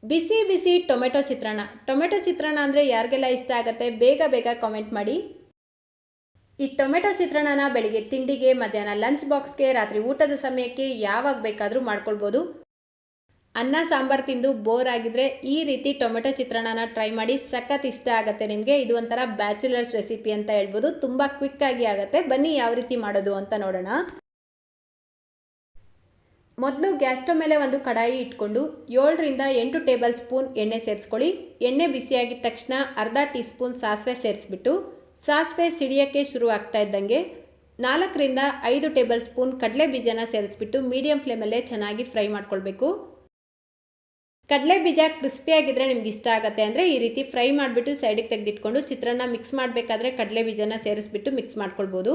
ಬಿಸಿ ಬಿಸಿ tomato ಚಿತ್ರಾನ್ನ ಅಂದರೆ ಯಾರಿಗೆಲ್ಲ ಇಷ್ಟ ಆಗುತ್ತೆ ಬೇಗ ಬೇಗ ಕಾಮೆಂಟ್ ಮಾಡಿ. ಈ ಟೊಮೆಟೊ ಚಿತ್ರಾನ್ನನ ಬೆಳಿಗ್ಗೆ ತಿಂಡಿಗೆ, ಮಧ್ಯಾಹ್ನ ಲಂಚ್ ಬಾಕ್ಸ್ಗೆ, ರಾತ್ರಿ ಊಟದ ಸಮಯಕ್ಕೆ ಯಾವಾಗ ಬೇಕಾದರೂ ಮಾಡ್ಕೊಳ್ಬೋದು. ಅನ್ನ ಸಾಂಬಾರು ತಿಂದು ಬೋರ್ ಆಗಿದ್ರೆ ಈ ರೀತಿ ಟೊಮೆಟೊ ಚಿತ್ರಾನ್ನನ ಟ್ರೈ ಮಾಡಿ, ಸಖತ್ ಇಷ್ಟ ಆಗುತ್ತೆ ನಿಮಗೆ. ಇದು ಒಂಥರ ಬ್ಯಾಚುಲರ್ಸ್ ರೆಸಿಪಿ ಅಂತ ಹೇಳ್ಬೋದು. ತುಂಬ ಕ್ವಿಕ್ಕಾಗಿ ಆಗುತ್ತೆ. ಬನ್ನಿ ಯಾವ ರೀತಿ ಮಾಡೋದು ಅಂತ ನೋಡೋಣ. ಮೊದಲು ಗ್ಯಾಸ್ ಸ್ಟವ್ ಮೇಲೆ ಒಂದು ಕಡಾಯಿ ಇಟ್ಕೊಂಡು 7 ರಿಂದ 8 ಟೇಬಲ್ ಸ್ಪೂನ್ ಎಣ್ಣೆ ಸೇರಿಸ್ಕೊಳ್ಳಿ. ಎಣ್ಣೆ ಬಿಸಿಯಾಗಿದ ತಕ್ಷಣ ಅರ್ಧ ಟೀ ಸ್ಪೂನ್ ಸಾಸಿವೆ ಸೇರಿಸ್ಬಿಟ್ಟು, ಸಾಸಿವೆ ಸಿಡಿಯೋಕ್ಕೆ ಶುರು ಆಗ್ತಾ ಇದ್ದಂಗೆ 4 ರಿಂದ 5 ಟೇಬಲ್ ಸ್ಪೂನ್ ಕಡಲೆ ಬೀಜನ ಸೇರಿಸ್ಬಿಟ್ಟು ಮೀಡಿಯಂ ಫ್ಲೇಮಲ್ಲೇ ಚೆನ್ನಾಗಿ ಫ್ರೈ ಮಾಡ್ಕೊಳ್ಬೇಕು. ಕಡಲೆ ಬೀಜ ಕ್ರಿಸ್ಪಿಯಾಗಿದ್ದರೆ ನಿಮ್ಗೆ ಇಷ್ಟ ಆಗುತ್ತೆ ಅಂದರೆ ಈ ರೀತಿ ಫ್ರೈ ಮಾಡಿಬಿಟ್ಟು ಸೈಡಿಗೆ ತೆಗೆದಿಟ್ಕೊಂಡು ಚಿತ್ರಾನ್ನ ಮಿಕ್ಸ್ ಮಾಡಬೇಕಾದ್ರೆ ಕಡಲೆ ಬೀಜನ ಸೇರಿಸ್ಬಿಟ್ಟು ಮಿಕ್ಸ್ ಮಾಡ್ಕೊಳ್ಬೋದು.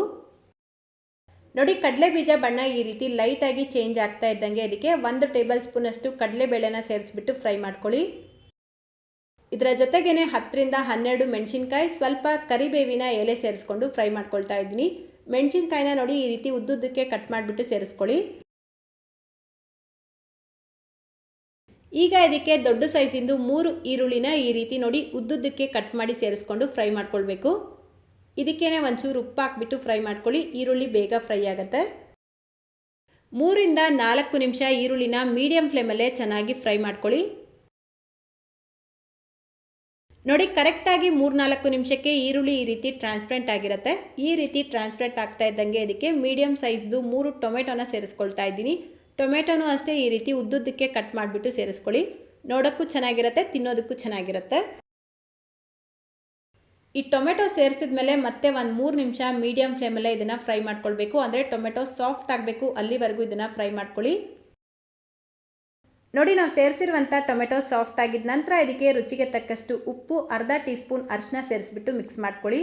ನೋಡಿ, ಕಡಲೆ ಬೀಜ ಬಣ್ಣ ಈ ರೀತಿ ಲೈಟಾಗಿ ಚೇಂಜ್ ಆಗ್ತಾ ಇದ್ದಂಗೆ ಅದಕ್ಕೆ 1 ಟೇಬಲ್ ಸ್ಪೂನ್ ಅಷ್ಟು ಕಡಲೆಬೇಳೆನ ಸೇರಿಸ್ಬಿಟ್ಟು ಫ್ರೈ ಮಾಡ್ಕೊಳ್ಳಿ. ಇದರ ಜೊತೆಗೇನೆ 10 ರಿಂದ 12 ಮೆಣಸಿನ್ಕಾಯಿ, ಸ್ವಲ್ಪ ಕರಿಬೇವಿನ ಎಲೆ ಸೇರಿಸ್ಕೊಂಡು ಫ್ರೈ ಮಾಡ್ಕೊಳ್ತಾ ಇದ್ದೀನಿ. ಮೆಣಸಿನ್ಕಾಯಿನ ನೋಡಿ ಈ ರೀತಿ ಉದ್ದುದ್ದಕ್ಕೆ ಕಟ್ ಮಾಡಿಬಿಟ್ಟು ಸೇರಿಸ್ಕೊಳ್ಳಿ. ಈಗ ಇದಕ್ಕೆ ದೊಡ್ಡ ಸೈಜಿಂದು 3 ಈರುಳ್ಳಿನ ಈ ರೀತಿ ನೋಡಿ ಉದ್ದುದ್ದಕ್ಕೆ ಕಟ್ ಮಾಡಿ ಸೇರಿಸ್ಕೊಂಡು ಫ್ರೈ ಮಾಡ್ಕೊಳ್ಬೇಕು. ಇದಕ್ಕೇನೆ ಒಂಚೂರು ಉಪ್ಪು ಹಾಕ್ಬಿಟ್ಟು ಫ್ರೈ ಮಾಡ್ಕೊಳ್ಳಿ. ಈರುಳ್ಳಿ ಬೇಗ ಫ್ರೈ ಆಗುತ್ತೆ. 3 ರಿಂದ 4 ನಿಮಿಷ ಈರುಳ್ಳಿನ ಮೀಡಿಯಂ ಫ್ಲೇಮಲ್ಲೇ ಚೆನ್ನಾಗಿ ಫ್ರೈ ಮಾಡ್ಕೊಳ್ಳಿ. ನೋಡಿ, ಕರೆಕ್ಟಾಗಿ 3-4 ನಿಮಿಷಕ್ಕೆ ಈರುಳ್ಳಿ ಈ ರೀತಿ ಟ್ರಾನ್ಸ್ಪರೆಂಟ್ ಆಗಿರುತ್ತೆ. ಈ ರೀತಿ ಟ್ರಾನ್ಸ್ಪರೆಂಟ್ ಆಗ್ತಾ ಇದ್ದಂಗೆ ಇದಕ್ಕೆ ಮೀಡಿಯಂ ಸೈಜ್ದು 3 ಟೊಮೆಟೊನ ಸೇರಿಸ್ಕೊಳ್ತಾ ಇದ್ದೀನಿ. ಟೊಮೆಟೊನೂ ಅಷ್ಟೇ ಈ ರೀತಿ ಉದ್ದುದ್ದಕ್ಕೆ ಕಟ್ ಮಾಡಿಬಿಟ್ಟು ಸೇರಿಸ್ಕೊಳ್ಳಿ. ನೋಡೋಕ್ಕೂ ಚೆನ್ನಾಗಿರುತ್ತೆ, ತಿನ್ನೋದಕ್ಕೂ ಚೆನ್ನಾಗಿರುತ್ತೆ. ಈ ಟೊಮೆಟೊ ಸೇರಿಸಿದ ಮೇಲೆ ಮತ್ತೆ ಒಂದು 3 ನಿಮಿಷ ಮೀಡಿಯಂ ಫ್ಲೇಮಲ್ಲೇ ಇದನ್ನು ಫ್ರೈ ಮಾಡ್ಕೊಳ್ಬೇಕು. ಅಂದರೆ ಟೊಮೆಟೊ ಸಾಫ್ಟ್ ಆಗಬೇಕು, ಅಲ್ಲಿವರೆಗೂ ಇದನ್ನು ಫ್ರೈ ಮಾಡ್ಕೊಳ್ಳಿ. ನೋಡಿ, ನಾವು ಸೇರಿಸಿರುವಂಥ ಟೊಮೆಟೊ ಸಾಫ್ಟ್ ಆಗಿದ ನಂತರ ಇದಕ್ಕೆ ರುಚಿಗೆ ತಕ್ಕಷ್ಟು ಉಪ್ಪು, ಅರ್ಧ ಟೀ ಸ್ಪೂನ್ ಅರಿಶಿನ ಸೇರಿಸ್ಬಿಟ್ಟು ಮಿಕ್ಸ್ ಮಾಡ್ಕೊಳ್ಳಿ.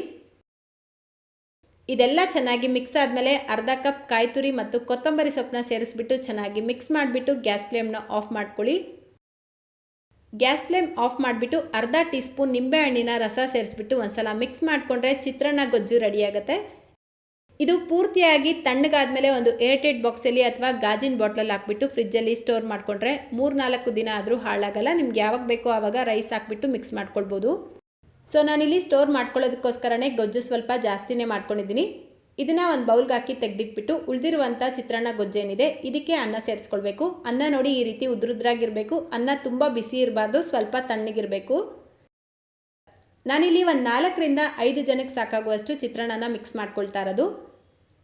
ಇದೆಲ್ಲ ಚೆನ್ನಾಗಿ ಮಿಕ್ಸ್ ಆದಮೇಲೆ ಅರ್ಧ ಕಪ್ ಕಾಯಿ ತುರಿ ಮತ್ತು ಕೊತ್ತಂಬರಿ ಸೊಪ್ಪನ್ನ ಸೇರಿಸ್ಬಿಟ್ಟು ಚೆನ್ನಾಗಿ ಮಿಕ್ಸ್ ಮಾಡಿಬಿಟ್ಟು ಗ್ಯಾಸ್ ಫ್ಲೇಮ್ನ ಆಫ್ ಮಾಡ್ಕೊಳ್ಳಿ. ಗ್ಯಾಸ್ ಫ್ಲೇಮ್ ಆಫ್ ಮಾಡಿಬಿಟ್ಟು ಅರ್ಧ ಟೀ ಸ್ಪೂನ್ ನಿಂಬೆಹಣ್ಣಿನ ರಸ ಸೇರಿಸ್ಬಿಟ್ಟು ಒಂದ್ಸಲ ಮಿಕ್ಸ್ ಮಾಡಿಕೊಂಡ್ರೆ ಚಿತ್ರಾನ್ನ ಗೊಜ್ಜು ರೆಡಿಯಾಗುತ್ತೆ. ಇದು ಪೂರ್ತಿಯಾಗಿ ತಣ್ಣಗಾದ್ಮೇಲೆ ಒಂದು ಏರ್ಟೈಟ್ ಬಾಕ್ಸಲ್ಲಿ ಅಥವಾ ಗಾಜಿನ ಬಾಟ್ಲಲ್ಲಿ ಹಾಕ್ಬಿಟ್ಟು ಫ್ರಿಜ್ಜಲ್ಲಿ ಸ್ಟೋರ್ ಮಾಡಿಕೊಂಡ್ರೆ 3-4 ದಿನ ಆದರೂ ಹಾಳಾಗಲ್ಲ. ನಿಮ್ಗೆ ಯಾವಾಗ ಬೇಕೋ ಆವಾಗ ರೈಸ್ ಹಾಕ್ಬಿಟ್ಟು ಮಿಕ್ಸ್ ಮಾಡ್ಕೊಳ್ಬೋದು. ಸೊ ನಾನಿಲ್ಲಿ ಸ್ಟೋರ್ ಮಾಡ್ಕೊಳ್ಳೋದಕ್ಕೋಸ್ಕರನೇ ಗೊಜ್ಜು ಸ್ವಲ್ಪ ಜಾಸ್ತಿನೇ ಮಾಡ್ಕೊಂಡಿದ್ದೀನಿ. ಇದನ್ನು ಒಂದು ಬೌಲ್ಗೆ ಹಾಕಿ ತೆಗೆದಿಟ್ಬಿಟ್ಟು ಉಳಿದಿರುವಂಥ ಚಿತ್ರಾನ್ನ ಗೊಜ್ಜೇನಿದೆ ಇದಕ್ಕೆ ಅನ್ನ ಸೇರಿಸ್ಕೊಳ್ಬೇಕು. ಅನ್ನ ನೋಡಿ ಈ ರೀತಿ ಉದ್ರುದ್ರಾಗಿರಬೇಕು. ಅನ್ನ ತುಂಬ ಬಿಸಿ ಇರಬಾರ್ದು, ಸ್ವಲ್ಪ ತಣ್ಣಗಿರಬೇಕು. ನಾನಿಲ್ಲಿ ಒಂದು 4 ರಿಂದ 5 ಜನಕ್ಕೆ ಸಾಕಾಗುವಷ್ಟು ಚಿತ್ರಾನ್ನನ ಮಿಕ್ಸ್ ಮಾಡ್ಕೊಳ್ತಾ ಇರೋದು.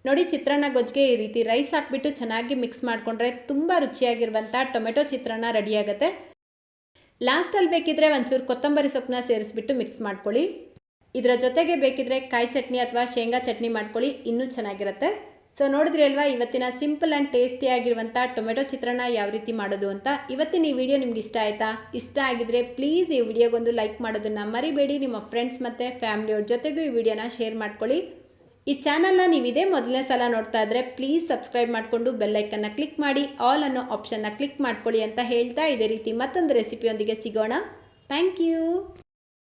ನೋಡಿ, ಚಿತ್ರಾನ್ನ ಗೊಜ್ಜಿಗೆ ಈ ರೀತಿ ರೈಸ್ ಹಾಕ್ಬಿಟ್ಟು ಚೆನ್ನಾಗಿ ಮಿಕ್ಸ್ ಮಾಡಿಕೊಂಡ್ರೆ ತುಂಬ ರುಚಿಯಾಗಿರುವಂಥ ಟೊಮೆಟೊ ಚಿತ್ರಾನ್ನ ರೆಡಿಯಾಗುತ್ತೆ. ಲಾಸ್ಟಲ್ಲಿ ಬೇಕಿದ್ರೆ ಒಂಚೂರು ಕೊತ್ತಂಬರಿ ಸೊಪ್ಪನ್ನ ಸೇರಿಸ್ಬಿಟ್ಟು ಮಿಕ್ಸ್ ಮಾಡ್ಕೊಳ್ಳಿ. ಇದರ ಜೊತೆಗೆ ಬೇಕಿದ್ರೆ ಕಾಯಿ ಚಟ್ನಿ ಅಥವಾ ಶೇಂಗಾ ಚಟ್ನಿ ಮಾಡ್ಕೊಳ್ಳಿ, ಇನ್ನೂ ಚೆನ್ನಾಗಿರುತ್ತೆ. ಸೊ ನೋಡಿದ್ರಿ ಅಲ್ವಾ ಇವತ್ತಿನ ಸಿಂಪಲ್ ಆ್ಯಂಡ್ ಟೇಸ್ಟಿಯಾಗಿರುವಂಥ ಟೊಮೆಟೊ ಚಿತ್ರಾನ್ನ ಯಾವ ರೀತಿ ಮಾಡೋದು ಅಂತ. ಇವತ್ತಿನ ಈ ವಿಡಿಯೋ ನಿಮ್ಗೆ ಇಷ್ಟ ಆಯಿತಾ? ಇಷ್ಟ ಆಗಿದ್ರೆ ಪ್ಲೀಸ್ ಈ ವಿಡಿಯೋಗೊಂದು ಲೈಕ್ ಮಾಡೋದನ್ನು ಮರಿಬೇಡಿ. ನಿಮ್ಮ ಫ್ರೆಂಡ್ಸ್ ಮತ್ತು ಫ್ಯಾಮಿಲಿಯವ್ರ ಜೊತೆಗೂ ಈ ವಿಡಿಯೋನ ಶೇರ್ ಮಾಡ್ಕೊಳ್ಳಿ. ಈ ಚಾನಲ್ನ ನೀವು ಇದೇ ಮೊದಲನೇ ಸಲ ನೋಡ್ತಾ ಇದ್ದರೆ ಪ್ಲೀಸ್ ಸಬ್ಸ್ಕ್ರೈಬ್ ಮಾಡಿಕೊಂಡು ಬೆಲ್ಲೈಕನ್ನ ಕ್ಲಿಕ್ ಮಾಡಿ ಆಲ್ ಅನ್ನೋ ಆಪ್ಷನ್ನ ಕ್ಲಿಕ್ ಮಾಡ್ಕೊಳ್ಳಿ ಅಂತ ಹೇಳ್ತಾ ಇದೇ ರೀತಿ ಮತ್ತೊಂದು ರೆಸಿಪಿಯೊಂದಿಗೆ ಸಿಗೋಣ. Thank you.